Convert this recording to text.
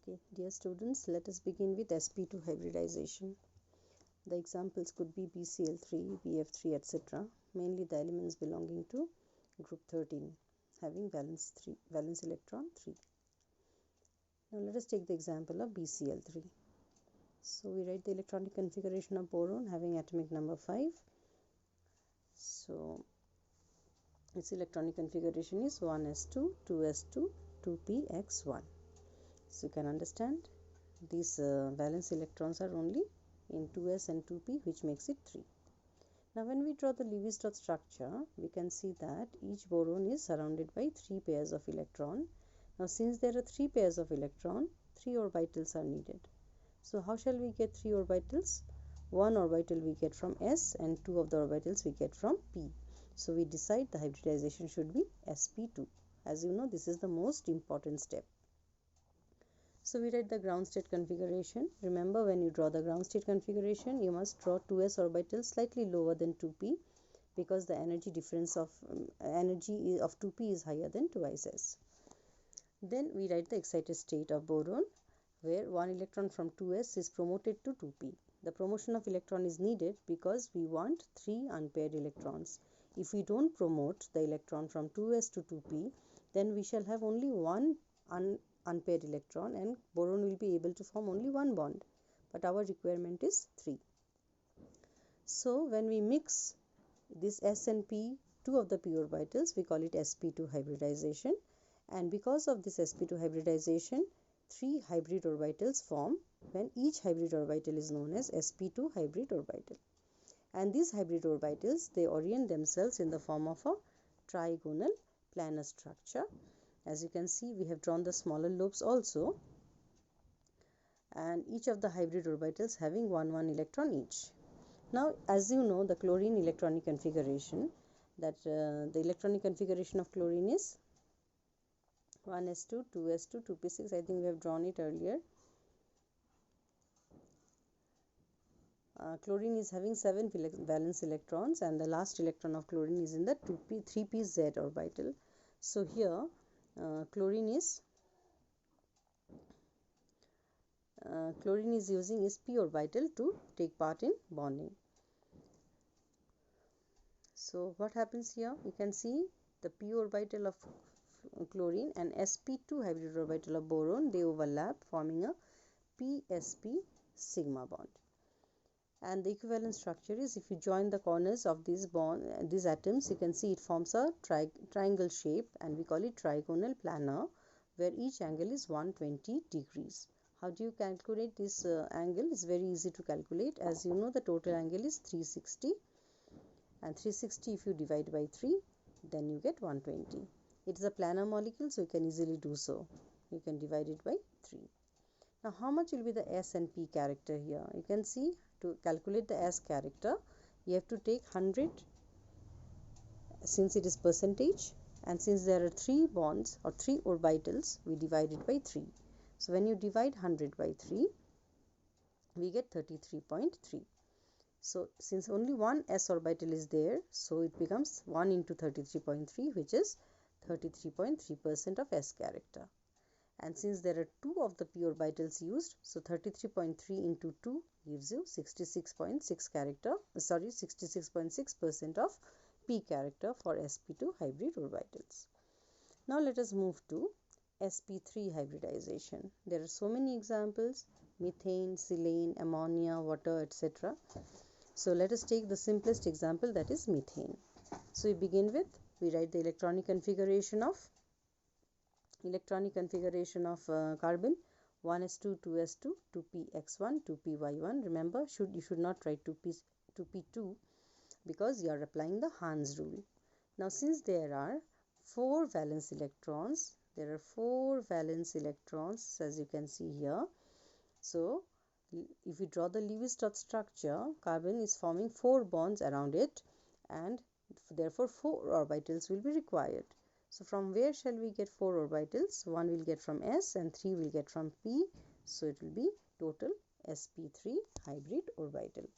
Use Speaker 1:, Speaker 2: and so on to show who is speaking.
Speaker 1: Okay, dear students, let us begin with sp2 hybridization. The examples could be BCl3, BF3, etc. Mainly the elements belonging to group 13 having valence electron 3. Now let us take the example of BCl3. So we write the electronic configuration of boron having atomic number 5. So its electronic configuration is 1s2, 2s2, 2px1. So you can understand these valence electrons are only in 2s and 2p, which makes it 3. Now when we draw the Lewis dot structure, we can see that each boron is surrounded by 3 pairs of electron. Now since there are 3 pairs of electron, 3 orbitals are needed. So how shall we get 3 orbitals? One orbital we get from s and 2 of the orbitals we get from p. So we decide the hybridization should be sp2. As you know, this is the most important step. So we write the ground state configuration. Remember, when you draw the ground state configuration, you must draw 2s orbitals slightly lower than 2p because the energy difference of 2p is higher than twice s. Then we write the excited state of boron, where one electron from 2s is promoted to 2p. The promotion of electron is needed because we want 3 unpaired electrons. If we don't promote the electron from 2s to 2p, then we shall have only one unpaired electron and boron will be able to form only one bond, but our requirement is 3. So when we mix this s and p, 2 of the p orbitals, we call it sp2 hybridization, and because of this sp2 hybridization, 3 hybrid orbitals form when each hybrid orbital is known as sp2 hybrid orbital. And these hybrid orbitals, they orient themselves in the form of a trigonal planar structure. As you can see, we have drawn the smaller lobes also, and each of the hybrid orbitals having 1 electron each. Now, as you know, the chlorine electronic configuration, that the electronic configuration of chlorine is 1s2, 2s2, 2p6. I think we have drawn it earlier. Chlorine is having 7 valence electrons, and the last electron of chlorine is in the 3pz orbital. So here chlorine is using its p orbital to take part in bonding. So what happens here? You can see the p orbital of chlorine and sp2 hybrid orbital of boron, they overlap, forming a psp sigma bond. And the equivalent structure is, if you join the corners of these atoms, you can see it forms a triangle shape, and we call it trigonal planar, where each angle is 120 degrees. How do you calculate this angle? It's very easy to calculate. As you know, the total angle is 360, and 360 if you divide by 3, then you get 120. It is a planar molecule, so you can easily do so. You can divide it by 3. Now how much will be the s and p character here? You can see, to calculate the s character, you have to take 100, since it is percentage, and since there are 3 bonds or 3 orbitals, we divide it by 3. So when you divide 100 by 3, we get 33.3. So since only one s orbital is there, so it becomes 1 into 33.3, which is 33.3% of s character. And since there are 2 of the p orbitals used, so 33.3 into 2 gives you 66.6% of p character for sp2 hybrid orbitals. Now let us move to sp3 hybridization. There are so many examples: methane, silane, ammonia, water, etc. So let us take the simplest example, that is methane. So we begin with, we write the electronic configuration of carbon: 1s2, 2s2, 2px1, 2py1. Remember, you should not write 2p2 because you are applying the Hans rule. Now since there are 4 valence electrons, as you can see here. So if we draw the Lewis-dot structure, carbon is forming 4 bonds around it, and therefore 4 orbitals will be required. So from where shall we get 4 orbitals? 1 will get from s and 3 will get from p. So it will be total sp3 hybrid orbital.